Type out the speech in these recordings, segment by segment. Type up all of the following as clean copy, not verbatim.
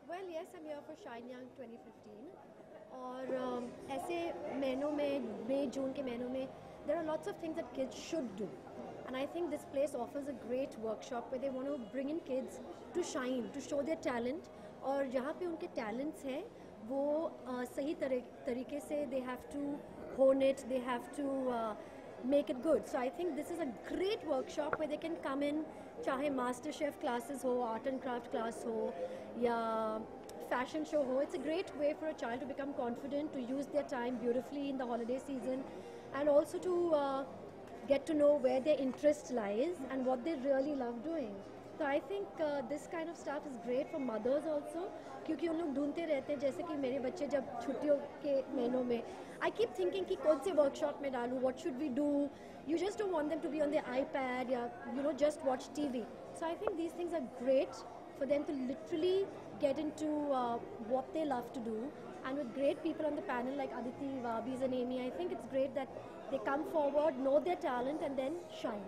Well, yes, I'm here for Shine Young 2015 और ऐसे महीनों में मई जून के महीनों में there are lots of things that kids should do and I think this place offers a great workshop where they want to bring in kids to shine, to show their talent और जहाँ पे उनके talents हैं वो सही तरीके से they have to hone it, they have to make it good. So I think this is a great workshop where they can come in, चाहे master chef classes हो, art and craft class हो या fashion show ho. It's a great way for a child to become confident, to use their time beautifully in the holiday season and also to get to know where their interest lies and what they really love doing. So I think this kind of stuff is great for mothers also क्योंकि उन लोग ढूंढते रहते हैं जैसे कि मेरे बच्चे जब छुट्टियों के महीनों में I keep thinking कि कौन से workshop में डालूँ, what should we do? You just don't want them to be on their iPad या just watch TV. So I think these things are great for them to literally get into what they love to do, and with great people on the panel like Aditi, Vabis and Amy, I think it's great that they come forward, know their talent and then shine.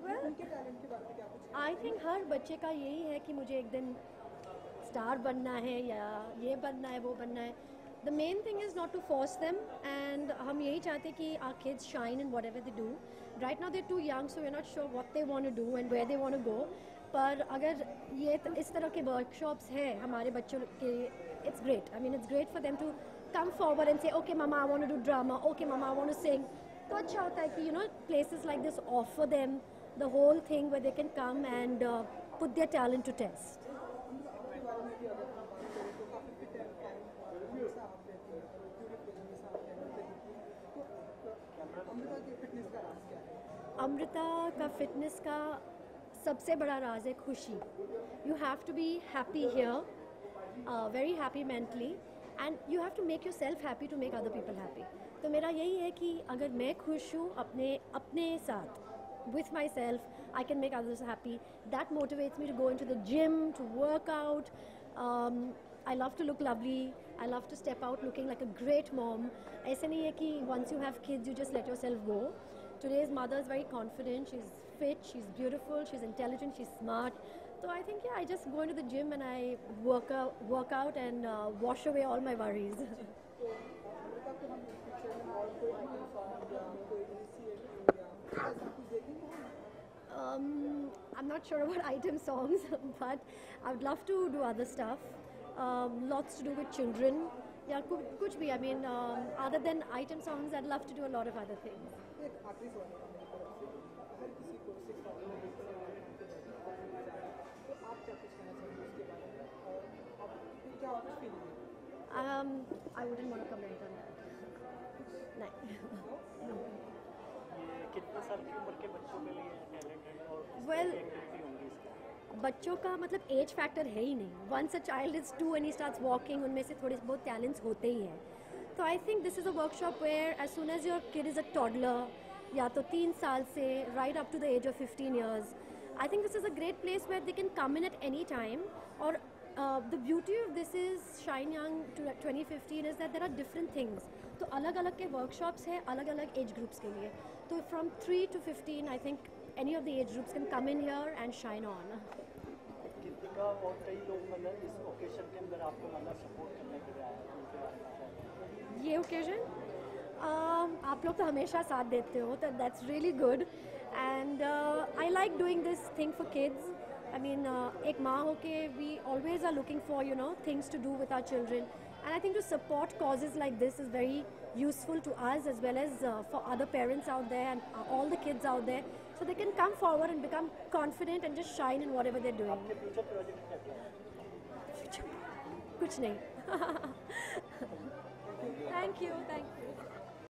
Well, I think हर बच्चे का यही है कि मुझे एक दिन star बनना है या ये बनना है वो बनना है. The main thing is not to force them and हम यही चाहते हैं कि our kids shine in whatever they do. Right now they're too young so we're not sure what they want to do and where they want to go. पर अगर ये इस तरह के workshops है हमारे बच्चों के, it's great. I mean it's great for them to come forward and say okay mama I want to do drama, okay mama I want to sing. तो अच्छा होता है कि places like this offer them the whole thing where they can come and put their talent to test. Amrita का fitness का सबसे बड़ा राज है खुशी. You have to be happy here, very happy mentally and you have to make yourself happy to make other people happy. तो मेरा यही है कि अगर मैं खुश हूँ अपने साथ with myself, I can make others happy. That motivates me to go into the gym, to work out. I love to look lovely. I love to step out looking like a great mom. ऐसे नहीं है कि once you have kids, you just let yourself go. Today's mother is very confident. She's fit. She's beautiful. She's intelligent. She's smart. So I think I just go into the gym and I work out and wash away all my worries. I'm not sure about item songs, but I would love to do other stuff. Lots to do with children. Yeah, kuch bhi. I mean, other than item songs, I'd love to do a lot of other things. I wouldn't want to comment on that. No. कितने साल की उम्र के बच्चों के लिए talent है और Well, एक्टिविटी होंगी इसका? बच्चों का मतलब एज फैक्टर है ही नहीं. Once a child is 2 and he starts walking, उनमें से थोड़े बहुत टैलेंट्स होते ही हैं. तो I think this is a workshop where as soon as your kid is a toddler या तो 3 साल से right up to the age of 15 years, I think this is a great place where they can come in at any time. और the beauty of this is Shine Young 2015 is that there are different things. तो अलग अलग के workshops हैं अलग अलग age groups के लिए. तो from 3 to 15 I think any of the age groups can come in here and shine on. Kritika और कई लोग मतलब इस ओकेजन के अंदर आपको मतलब सपोर्ट करने के लिए आए हैं, उनके बारे में बताएं. ये ओकेजन आप लोग तो हमेशा साथ देते हो तो that's really good and I like doing this thing for kids. I mean, एक माँ होके we always are looking for things to do with our children, and I think to support causes like this is very useful to us as well as for other parents out there and all the kids out there, so they can come forward and become confident and just shine in whatever they're doing. आपके future project क्या क्या है? कुछ नहीं. Thank you.